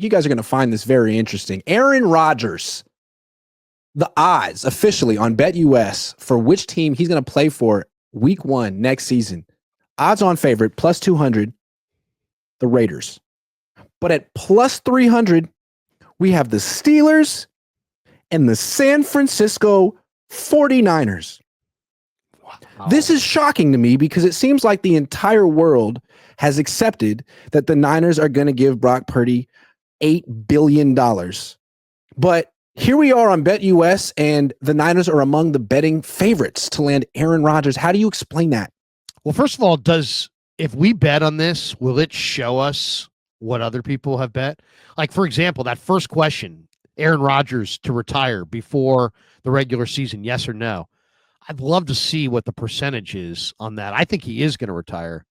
you guys are going to find this very interesting. Aaron Rodgers, the odds officially on BetUS for which team he's going to play for week 1 next season. Odds on favorite, plus 200, the Raiders. But at plus 300, we have the Steelers and the San Francisco 49ers. Wow. This is shocking to me because it seems like the entire world has accepted that the Niners are going to give Brock Purdy $8 billion. But here we are on BetUS, and the Niners are among the betting favorites to land Aaron Rodgers. How do you explain that? Well, first of all, if we bet on this, will it show us what other people have bet? Like, for example, that first question, Aaron Rodgers to retire before the regular season, yes or no? I'd love to see what the percentage is on that. I think he is going to retire.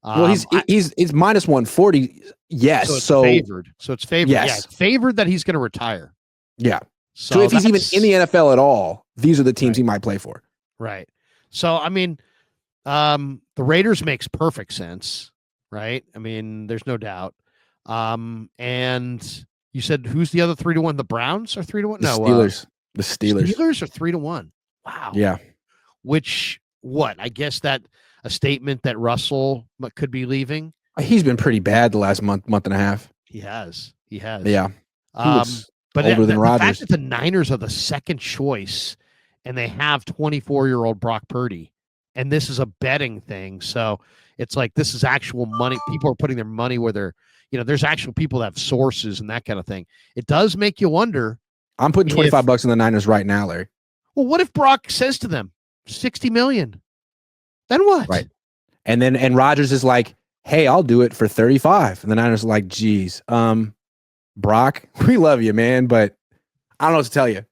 Well, he's minus 140. Yes. So it's favored. So it's favored. Yes. Yeah, it's favored that he's going to retire. Yeah. So if he's even in the NFL at all, these are the teams he might play for. Right. So, I mean, the Raiders makes perfect sense, right? I mean, there's no doubt. And you said who's the other 3-1? The Browns are 3-1? No, Steelers. The Steelers. Steelers are 3-1. Wow. Yeah. Which, what? I guess that a statement that Russell could be leaving. He's been pretty bad the last month and a half. He has. Yeah. But older than Rodgers. The fact that the Niners are the second choice and they have 24-year-old Brock Purdy, and this is a betting thing. So it's like this is actual money. People are putting their money where they're, there's actual people that have sources and that kind of thing. It does make you wonder. I'm putting $25 in the Niners right now, Larry. Well, what if Brock says to them, $60 million? Then what? Right. And Rodgers is like, hey, I'll do it for 35. And the Niners are like, geez, Brock, we love you, man, but I don't know what to tell you.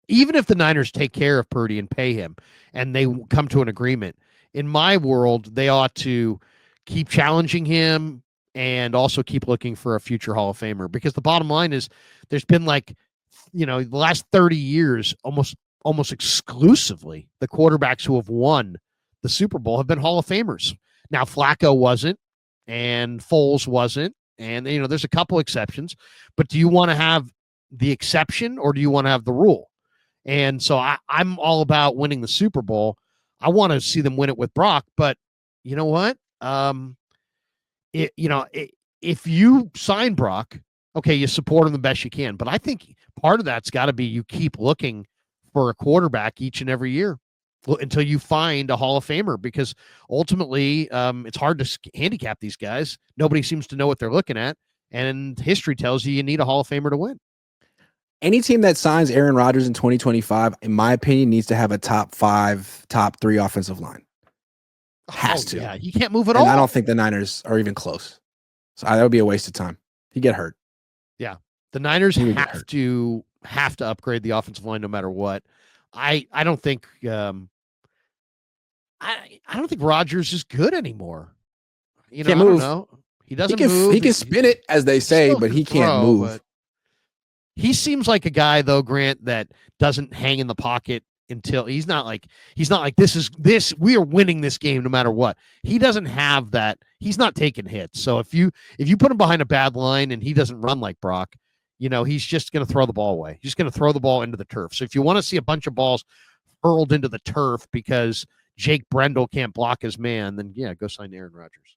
Even if the Niners take care of Purdy and pay him and they come to an agreement, in my world, they ought to keep challenging him and also keep looking for a future Hall of Famer, because the bottom line is there's been the last 30 years, almost exclusively the quarterbacks who have won the Super Bowl have been Hall of Famers. Now, Flacco wasn't and Foles wasn't. And, there's a couple exceptions, but do you want to have the exception or do you want to have the rule? And so I'm all about winning the Super Bowl. I want to see them win it with Brock, but you know what? If you sign Brock, okay, you support him the best you can, but I think part of that's got to be you keep looking for a quarterback each and every year until you find a Hall of Famer, because ultimately it's hard to handicap these guys. Nobody seems to know what they're looking at, and history tells you need a Hall of Famer to win. Any team that signs Aaron Rodgers in 2025, in my opinion, needs to have a top 5, top 3 offensive line. Has to. Yeah, you can't move at all. I don't think the Niners are even close. So that would be a waste of time. He'd get hurt. Yeah. The Niners have to upgrade the offensive line no matter what. I don't think I don't think Rodgers is good anymore. Can't move. I don't know. He doesn't move. He can spin it, as they say, but he can't move. He seems like a guy, though, Grant, that doesn't hang in the pocket until he's not like this. We are winning this game no matter what. He doesn't have that. He's not taking hits. So if you put him behind a bad line and he doesn't run like Brock, he's just going to throw the ball away. He's going to throw the ball into the turf. So if you want to see a bunch of balls hurled into the turf because Jake Brendel can't block his man, then yeah, go sign Aaron Rodgers.